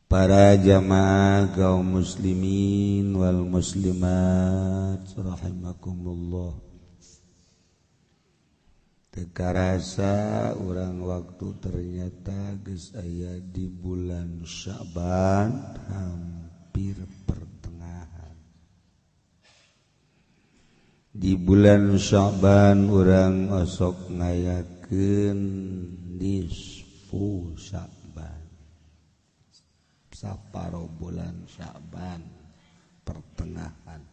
para jamaah kaum muslimin wal muslimat rahimakumullah. Teka rasa urang waktu ternyata geus aya di bulan Sya'ban hampir pertengahan. Di bulan Sya'ban urang osok ngayakeun nisfu Sya'ban. Saparo bulan Sya'ban pertengahan.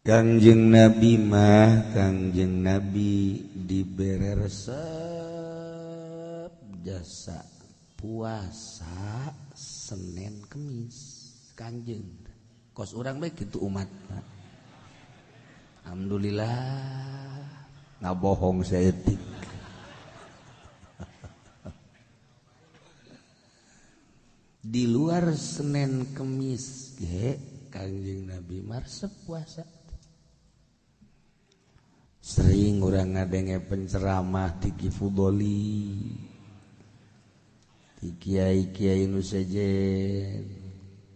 Kangjeng Nabi dibere resep jasa puasa Senin Kemis. Kangjeng kos urang bae kitu umat. Alhamdulillah ngabohong saeutik. Di luar Senin Kemis ge Kangjeng Nabi marsep puasa. Sering urang ngadenge penceramah di Kifudoli, di kiai-kiai nu sejen,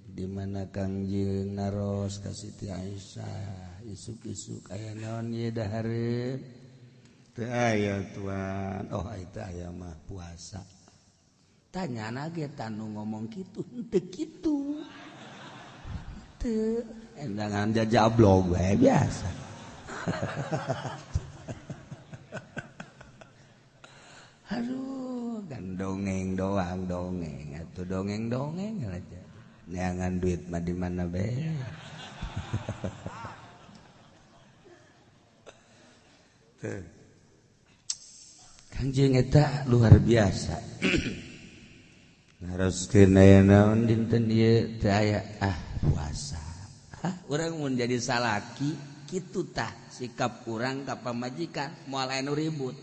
di mana Kangjeng naros ka Siti Aisyah, isuk-isuk aya naon ieu dahareun? Teu aya tuan. Oh itu aya mah puasa. Tanyana ge tanu ngomong kitu henteu kitu. Teu endangan jajablog we biasa. Aduh, kan dongeng doang dongeng atuh dongeng-dongeng aja. Neangan duit mah di mana bae. Teu. Kangjeng eta luar biasa. Naroskeun aya naon dinten ieu teu aya puasa. Urang mun jadi salaki kitu tah sikap urang ka pamajikan moal aya nu ribut.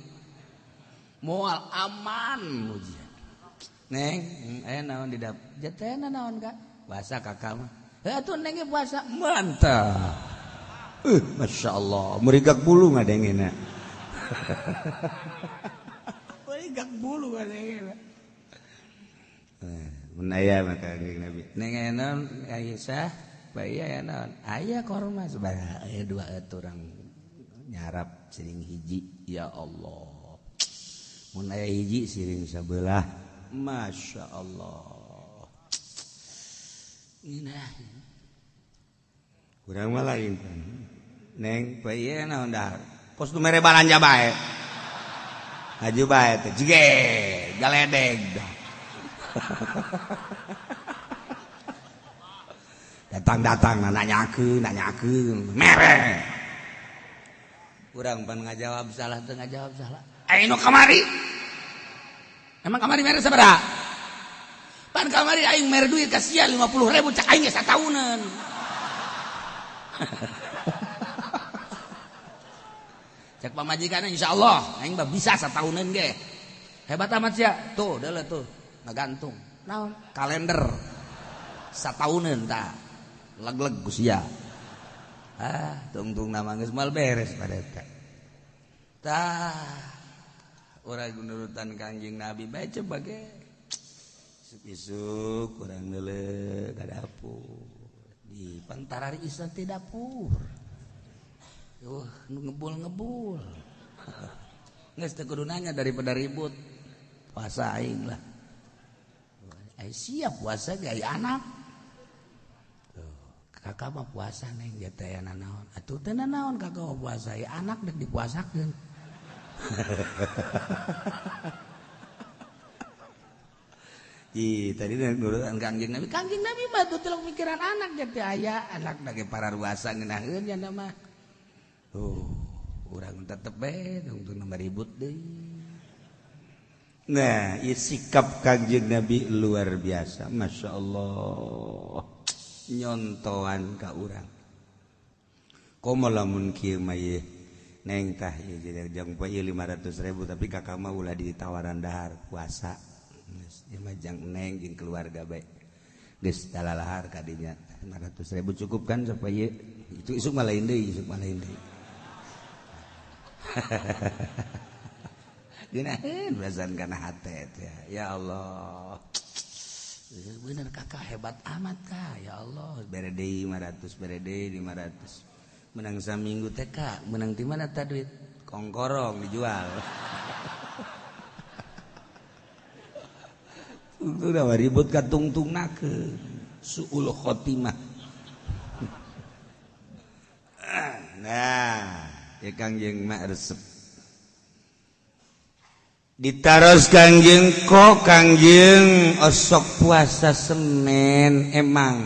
Moal aman ujian. Neng, aya naon di dap? Jatena naon Kak? Puasa Kakak mah. Atuh neng ge puasa. Mantap. Masyaallah, murigak bulu ngadengena. Murigak bulu ngadengena. Mun aya mah Kangjeng Nabi. Neng aya naon Aisyah? Bae aya naon? Aya korma sabaraha? Aya 2 urang nyarap siring hiji. Ya Allah. Mun aya hiji siring sabelah. Masya Allah. Inah. Urang mah lain. Neng, bae aya naon dahar? Pos nu mere balanja bae. Haju bae teh. Jige, galedeg dah. Datang nanyakeun mere. Urang pan ngajawab salah teu ngajawab salah. Aing nu kamari. Emang kamari mere sabaraha? Pan kamari aing mere duit ka sia 50.000 cak aing geus satauneun. Cek pamajikan insyaallah aing mah bisa satauneun ge. Hebat amat sia. Tuh, deuleu tuh. Ngagantung. Naon? Kalender. Satauneun tah. Leg-leg ku sia. Tungtung nama geus moal beres pada eta. Tah. Urang nurutan Kangjeng Nabi bae coba ge. Isuk-isuk urang deuleu ka dapur. Di pantarari isna teh dapur. Nu ngebul-ngebul. Geus teu kudu nanya daripada ribut. Puasa aing lah. Ai siap puasa ge aya anak. Kakak mah puasa neng dia teh aya naon. Atuh teh naon kakak mah puasa aya anak dek dipuasakeun. Tadi nurutan Kangjeng Nabi. Kangjeng Nabi mah teu telok mikiran anak dia teh aya anak dage pararuasa ngeunaheun nya mah. Urang tetep bae tungtung nomor ribut deui. Nah, sikap Kangjeng Nabi luar biasa, Masya Allah. Nyontoan ka urang. Komo lamun kieu mah ye neng tah ieu jadi jang poe 500.000 tapi kakak mah ulah ditawaran dahar puasa. Geus ieu mah jang neng jeung keluarga bae. Geus dalalahar ka dinya 500.000 cukup kan supaya itu isuk mah lain deui, isuk mah lain deui. geunaheun belasan kana hate ya Allah. Bener kakak hebat amat kak ya Allah bere deui 500 bere deui 500 menang saminggu teh kak menang di mana teh duit kongkorong dijual. Udah ribut ka tungtungnakeun suul khotimah. Nah ya Kangjeng mak resep ditaros Kangjeng kok Kangjeng osok puasa Senin emang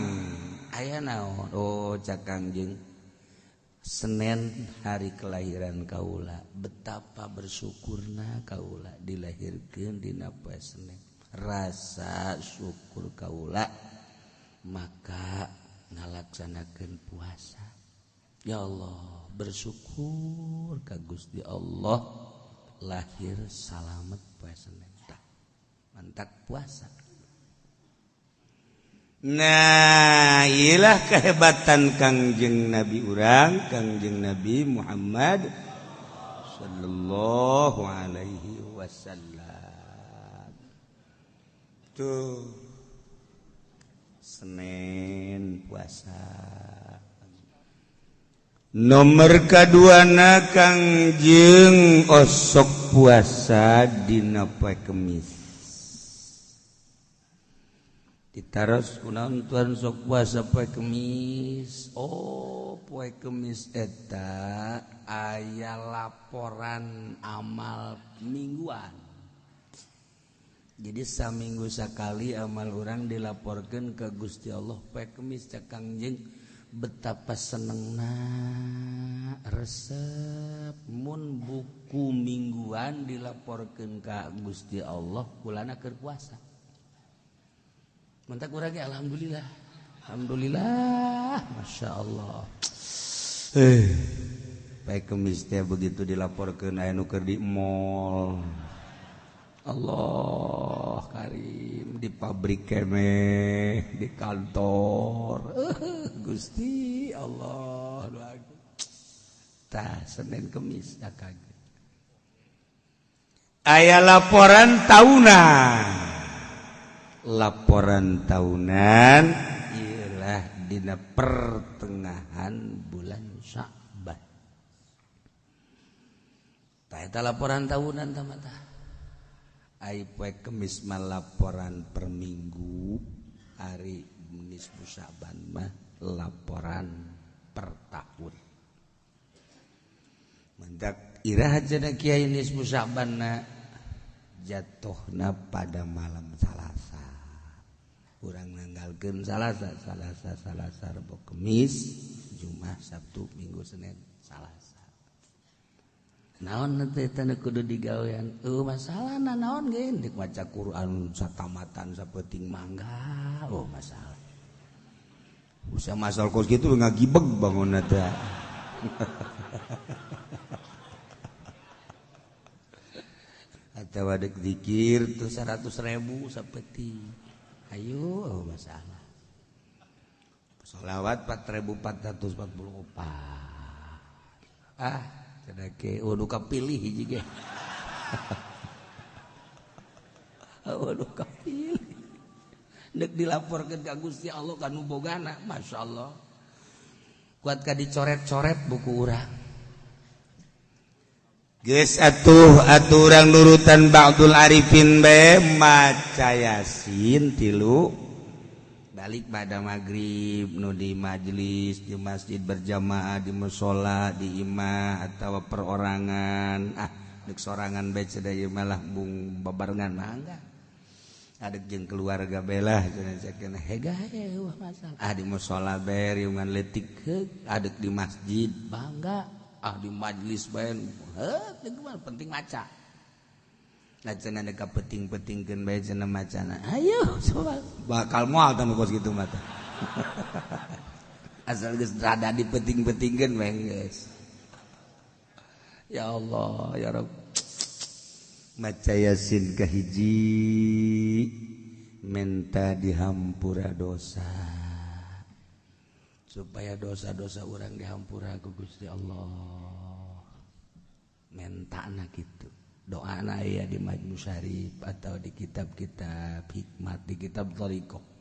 aya naon cak Kangjeng Senin hari kelahiran kaula betapa bersyukurna kaula dilahirkeun dina poe Senin rasa syukur kaula maka ngalaksanakeun puasa ya Allah bersyukur ka Gusti Allah lahir salamet poe Senin mantap puasa. Nah iyalah kehebatan Kangjeng Nabi urang Kangjeng Nabi Muhammad sallallahu alaihi wasallam tuh Senin puasa. Nomor kaduana Kangjeng osok puasa dina poe Kemis. Ditaros kunaon tuan sok puasa poe Kemis? Oh, poe Kemis eta aya laporan amal mingguan. Jadi saminggu sakali amal urang dilaporkeun ka Gusti Allah poe Kemis cak Kangjeng. Betapa senengna resep mun buku mingguan dilaporkeun ka Gusti Allah kulana keur puasa. Mantap urang ge alhamdulillah. Alhamdulillah, Masya Allah. Poe Kemis teh begitu dilaporkeun aya nu keur di mall. Allah karim di pabrik kene di kantor Gusti Allah doaku tah Senin Kemis dah kaget aya laporan tahunan ialah dina pertengahan bulan Sya'ban tah eta laporan tahunan tah mah ai poe Kemis mah laporan per minggu hari nisfu Sya'ban mah laporan per tahun mendak iraha cenah Kiai nisfu Sya'ban na jatuhna pada malam Salasa urang nanggalkeun Salasa Rebo Kemis Jumat Sabtu Minggu Senin Salasa naon teh teh kudu digawean masalahna naon ge dik maca Quran satamatan sapeting mangga masalah usaha masal kos kitu ngagibeg bangunna teh atawa dek zikir tuh 100.000 sapeting ayo masalah sholawat 4.444 Sadake waduh kapilih hiji ge. Waduh kapilih. Dek dilaporkeun ka Gusti Allah kanu bogana, masyaallah. Kuat ka dicoret-coret buku urang. Geus atuh urang nurutan Ba'dul Arifin bae maca Yasin 3 balik pada maghrib nu di majelis di masjid berjamaah di mushola di imah atau perorangan dek sorangan bae cenah malah bung babarengan mangga adek jeung keluarga belah cenah hega masalah di mushola bae riungan leutik adek di masjid bangga di majelis bae penting maca cenah deka peting-petingkeun bae cenah macana ayo soal bakal moal tambah kos kitu mah asal geus rada dipeting-petingkeun bae geus ya Allah ya Rabb maca Yasin kahiji menta dihampura dosa supaya dosa-dosa urang dihampura ku Gusti Allah mentana kitu doa aya di Majmu Syarif atau di kitab-kitab hikmat di kitab Thariqah.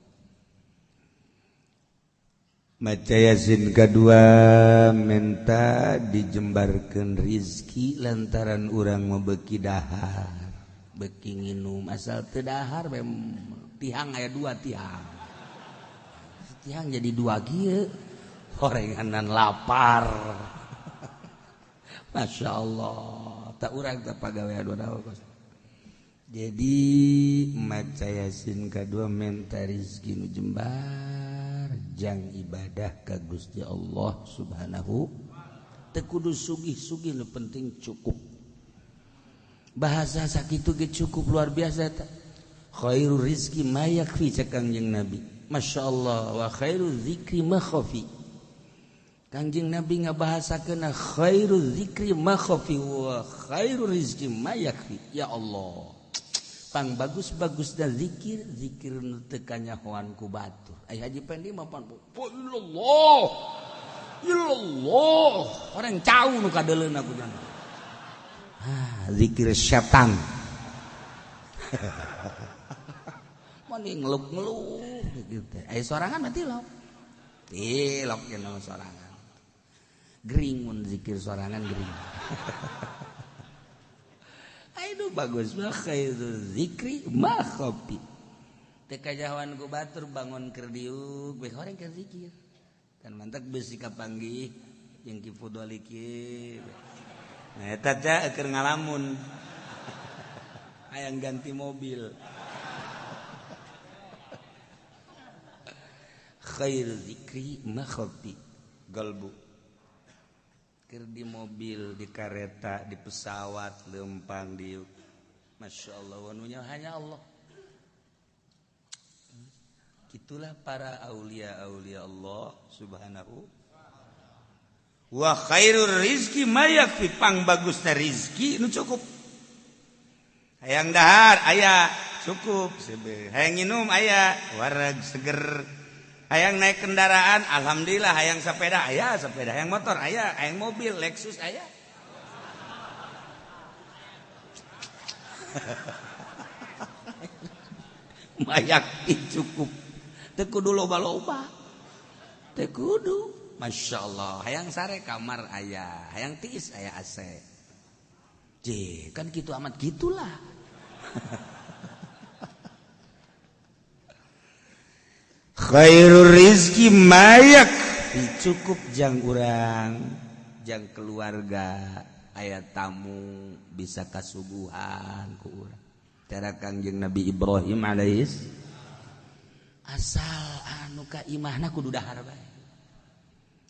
Maca Yasin kedua minta dijembarkeun rizki lantaran urang mebeki dahar beki nginum asal teu dahar tihang aya 2 tihang tihang jadi 2 kieu horenganan lapar Masya Allah tak urang tak pagawean dua kos jadi maca Yasin kedua minta rizki nu jembar jang ibadah ka Gusti Allah Subhanahu teu kudu sugih-sugih nu penting cukup bahasa sakitu ge cukup luar biasa ta khairul rizki ma yakfi cak Kangjeng Nabi masyaallah wa khairul zikri ma khafi Kangjeng Nabi ngabahasakeun khairul zikri ma khafi wa khairul rizki ma yakfi ya Allah pang bagus-bagusna zikir nu teu kanyahoan ku batur ai haji pendi mah pan illallah illallah orang cau nu kadeuleuna ku jana zikir setan mani ngeluk-ngeluk gitu ai sorangan mah tilok cenah sorangan gering mun zikir sorangan gering itu bagus mah khairu zikri ma khafi teu kajahoan ku batur bangun keur diuk we horeng keur zikir kan mantak beusi kapanggih jeung ki fudoli kieu nah eta teh keur ngalamun hayang ganti mobil khairu zikri ma khafi galbu keur di mobil, di kereta, di pesawat, lempang diuk. Masya Allah, wanunya hanya Allah. Itulah para aulia-aulia Allah Subhanahu. Wa khairur rizki ma yakfi pang bagusna rizki nu cukup. Hayang dahar aya cukup, hayang nginum aya wareg seger. Hayang naik kendaraan, alhamdulillah. Hayang sepeda, aya sepeda. Hayang motor, aya. Hayang mobil, Lexus, aya. Mayak cukup. Teu kudu loba-loba. Teu kudu. Masya Allah. Hayang sare kamar aya. Hayang tiis aya AC. Kan gitu amat gitulah. Khairul rizki mayak cukup jang urang jang keluarga aya tamu bisa kasuguhan ku urang tara Kangjeng Nabi Ibrahim alaihis asal anu ka imahna kudu dahar bae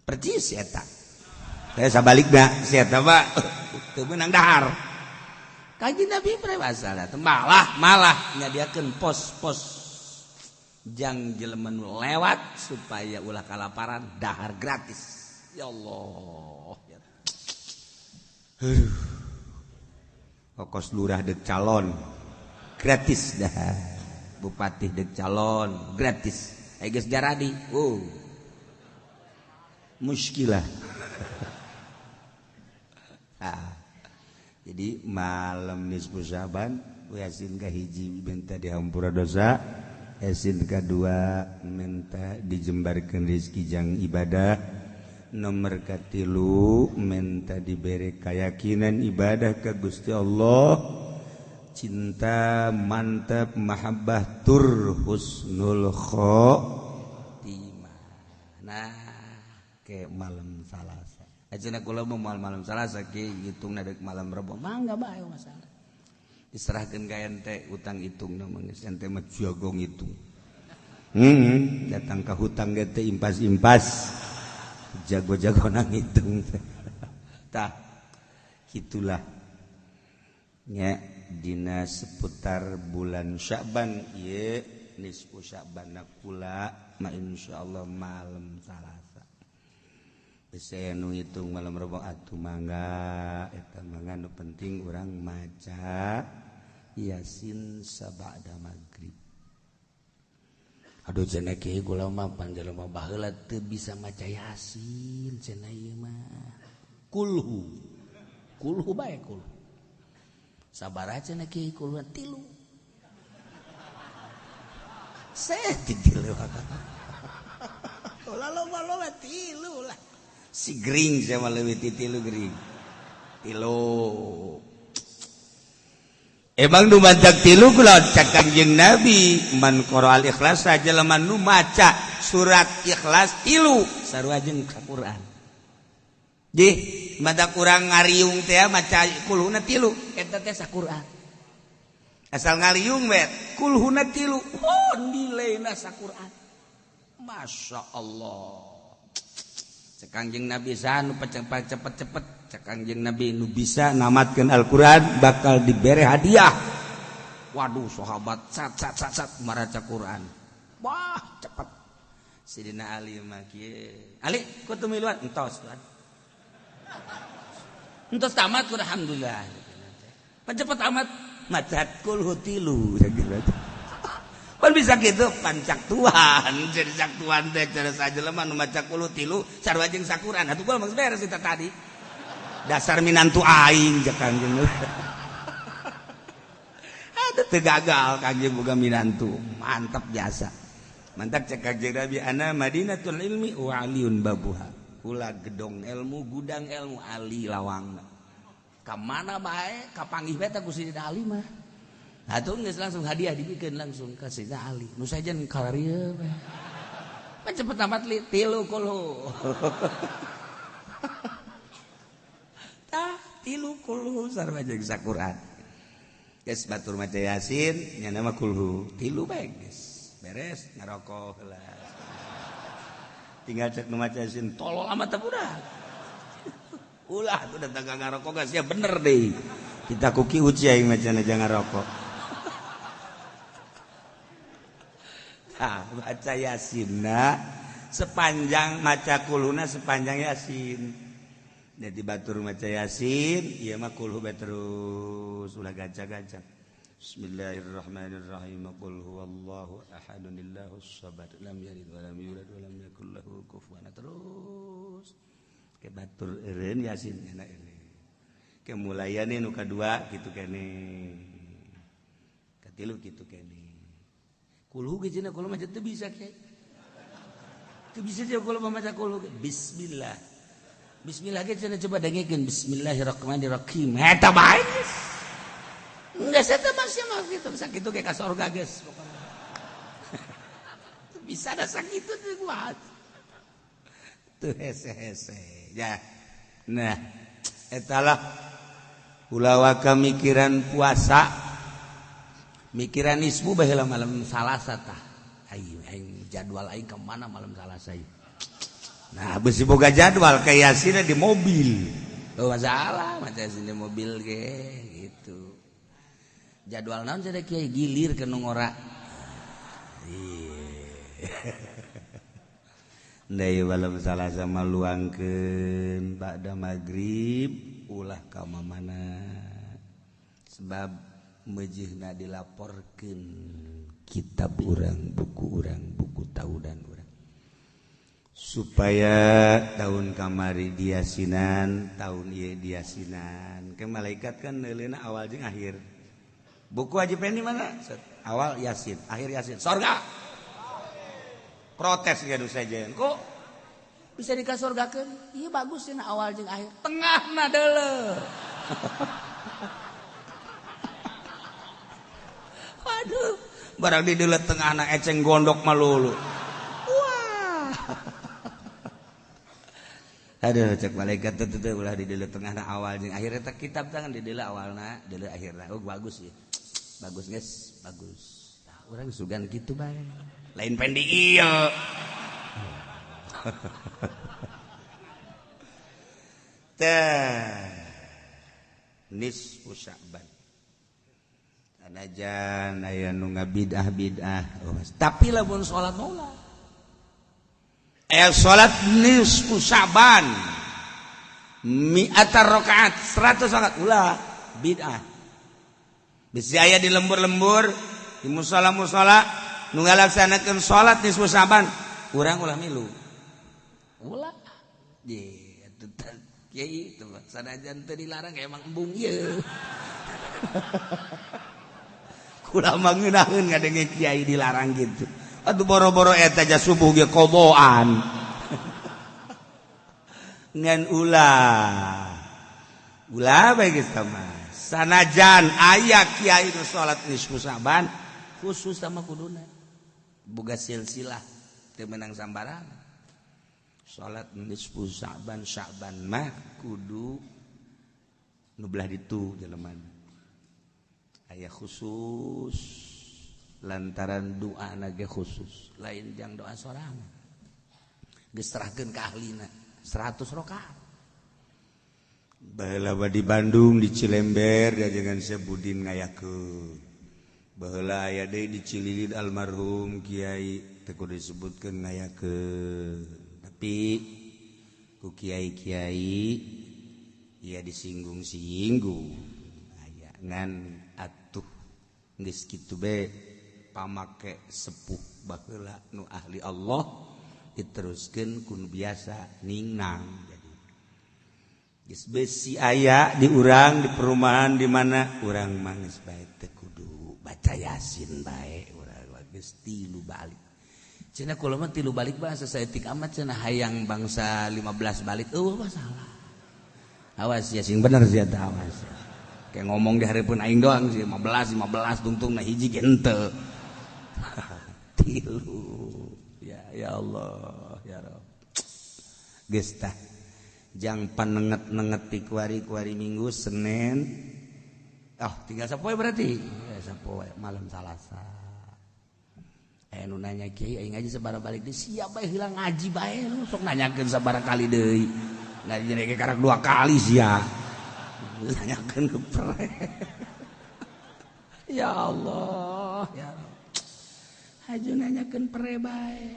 percis eta saya sabalikna si eta mah teu meunang dahar Kangjeng Nabi Ibrahim asal malah nyadiakeun pos-pos jang jelema nu lewat supaya ulah kalaparan dahar gratis ya Allah ya. Ongkos lurah dek calon gratis dah bupati dek calon gratis geus jaradi muskilah jadi malam nisfu Syaban Yasin kahiji minta dihampura dosa Yasin kedua minta dijembarkeun rezeki jang ibadah nomor katilu minta diberi keyakinan ibadah ka Gusti Allah cinta mantap mahabbah tur husnul khotimah nah ke malam Salasa ajeuna kula mau malam Salasa ke hitungna deuk malam Rebo mangga bae masalah diserahkan ka ente utang hitung namanya ente mah jagong hitung datang ke hutang gete impas-impas jago-jago nang hitung tah gitulah nya dina seputar bulan Sya'ban ieu nisfu Sya'ban kula ma insyaallah malam Salasa saya nu hitung malam Rebo atuh mangga eta mangga nu penting urang maca Yasin sabada maghrib. Aduh cenah kieu kula mah panjalma baheula teu bisa maca Yasin cenah ieu mah. Kulhu bae kulhu. sabar aja na kiai kuluan 3 saya tilu ulah loba 3 lah si gering sama leuwih ti 3 gering 3 emang nu manjak 3 kula cak Kangjeng Nabi man qara al-ikhlas saja lemah nu maca surat ikhlas 3 sarua jeung Al-Qur'an di madak urang ngariung teh maca kulhuna 3 eta teh sakurang asal ngariung we kulhuna 3 oh nilaina sakurang masya Allah cek Kangjeng Nabi sanu cepet-cepet cek Kangjeng Nabi nu bisa namatkeun Al-Qur'an bakal dibere hadiah waduh sahabat sat maraca Qur'an wah cepet Sidina Ali mah kieu Ali kudu miluan entos tuan entos tamat kudu alhamdulillah cepet amat macat kulhu 3 pan bisa gitu pancak tuan jadi cak tuan teh cara saja lemah nu maca kulhu 3 sarua jeung sakuran atuh gua mah beres eta tadi dasar minantu aing cek Kangjeng ada teu gagal Kangjeng boga minantu mantap biasa mantap cek Kangjeng Nabi ana madinatul ilmi wa aliun babuha ulah gedong ilmu gudang ilmu ali lawangna ka mana bae ka panggih beta ku Sidina Ali mah atuh geus langsung hadiah dibikeun langsung ka Sidina Ali nu sajen kararieu bae mah cepet amat li 3 kulhu tah 3 kulhu sarua jeung sakuran geus batur maca Yasin nya nama kulhu 3 bae geus beres ngarokok heula tinggal cek nu maca Yasin tolol amat teh budak ulah tuh datang ngarokok gak sih bener deh kita kuki uci aing macana jangan rokok baca Yasin sepanjang maca kulhuna sepanjang Yasin jadi batur maca Yasin iya mah kulhu terus ulah gaca-gaca Bismillahirrahmanirrahim qul huwallahu ahadun illahus samad lam yalid wa lam yulad wa lam yakul lahu kufuwan terus ke batur eureun Yasin cenah eureun ke mulayane nu kadua kitu kene katilu kitu kene kulhu ge cenah kula mah teu bisa kiai teu bisa je kula maca kulhu bismillah bismillah ge cenah coba dengekeun bismillahirrahmanirrahim eta bae enggak saya masih mah gitu sakitu ge ka surga geus pokona bisa da sakitu teh kuat tuh hese-hese ya nah etalah ulah mikiran puasa mikiran ismu baheula malam Salasa tah aing jadwal aing ke mana malam Salasa ieu nah beusi boga jadwal ka Yasin di mobil oh masalah maca Yasin di mobil ge gitu jadwal naon cenah kiai gilir ke nu ngora Ndai malam Salasa maluangkeun ba'da magrib ulah ka mamana sebab meujeuhna dilaporkeun kitab urang buku tahunan urang supaya tahun kamari diasinan tahun ieu diasinan ke malaikat kan neuleuna awal jeung akhir buku Haji Pendi mana awal Yasin akhir Yasin surga protes gaduh saja kok bisa dikasurgakeun ieu bagus cenah awal jeung akhir tengahna deuleu waduh barang di deuleu tengahna eceng gondok malulu wah aduh cek malaikat teu ulah di deuleu tengahna awal jeung akhir eta kitab tangan di deuleu awalna deuleu akhirna oh bagus ya bagus guys bagus nah, urang sugan kitu bae lain pendi ieu teh nisfu Sya'ban anajan aya nu ngabidah tapi lamun salat maula salat nisfu Sya'ban mi'atar rakaat 100 rakaat ulah bid'ah bisa aya di lembur-lembur di musala-musala nu ngalaksanakeun salat nisfu Sya'ban urang ulah milu ulah kiai itu sanajan teu dilarang emang embung ieu. Kula mah ngeunaheun ngadenge kiai dilarang gitu. Atuh boro-boro eta aja subuh ge qodoan. Ngan ulah bae geus mah. Sanajan aya kiai nu salat nisfu Sa'ban khusus sama kuduna. Boga silsilah teu meunang sambarangan. Salat nisfu Sa'ban mah kudu nu belah ditu jelema. Aya khusus lantaran doa nage khusus lain jang doa sorangan geus serahkeun ka ahlina 100 rakaat baheula di Bandung di Cilember jajangan Sebudin ngayakeun baheula aya deui di Cililin almarhum Kiai teu kudu disebutkeun ngayakeun tapi ku kiai-kiai ieu disinggung-singgung aya ngan atuh geus kitu bae pamake sepuh baheula nu ahli Allah diteruskeun kun biasa ningnang jadi geus besi aya di urang di perumahan di mana urang mah geus bae teu kudu baca Yasin bae urang geus 3 balik cenah kula mah 3 balik bahasa saeutik amat cenah hayang bangsa 15 balik masalah awas Yasin bener sia tah awas kayak ngomong di hareupeun aing doang sih 15 tungtung na hiji ge henteu. 3 ya Allah ya Rabb. Geus tah jang panenget-nenget ti kuari-kuari Minggu Senin. Tinggal sapoe berarti. Ya sapoe malam Salasa. Nu nanya kiai aing ngaji sabaraha balik deui sia bae hilang ngaji bae lu sok nanyakeun sabaraha kali deui. Ngaji ge karak 2 kali sia. Tanyakan ke pere. Ya Allah ya Allah. Haju nanyakan pere bae.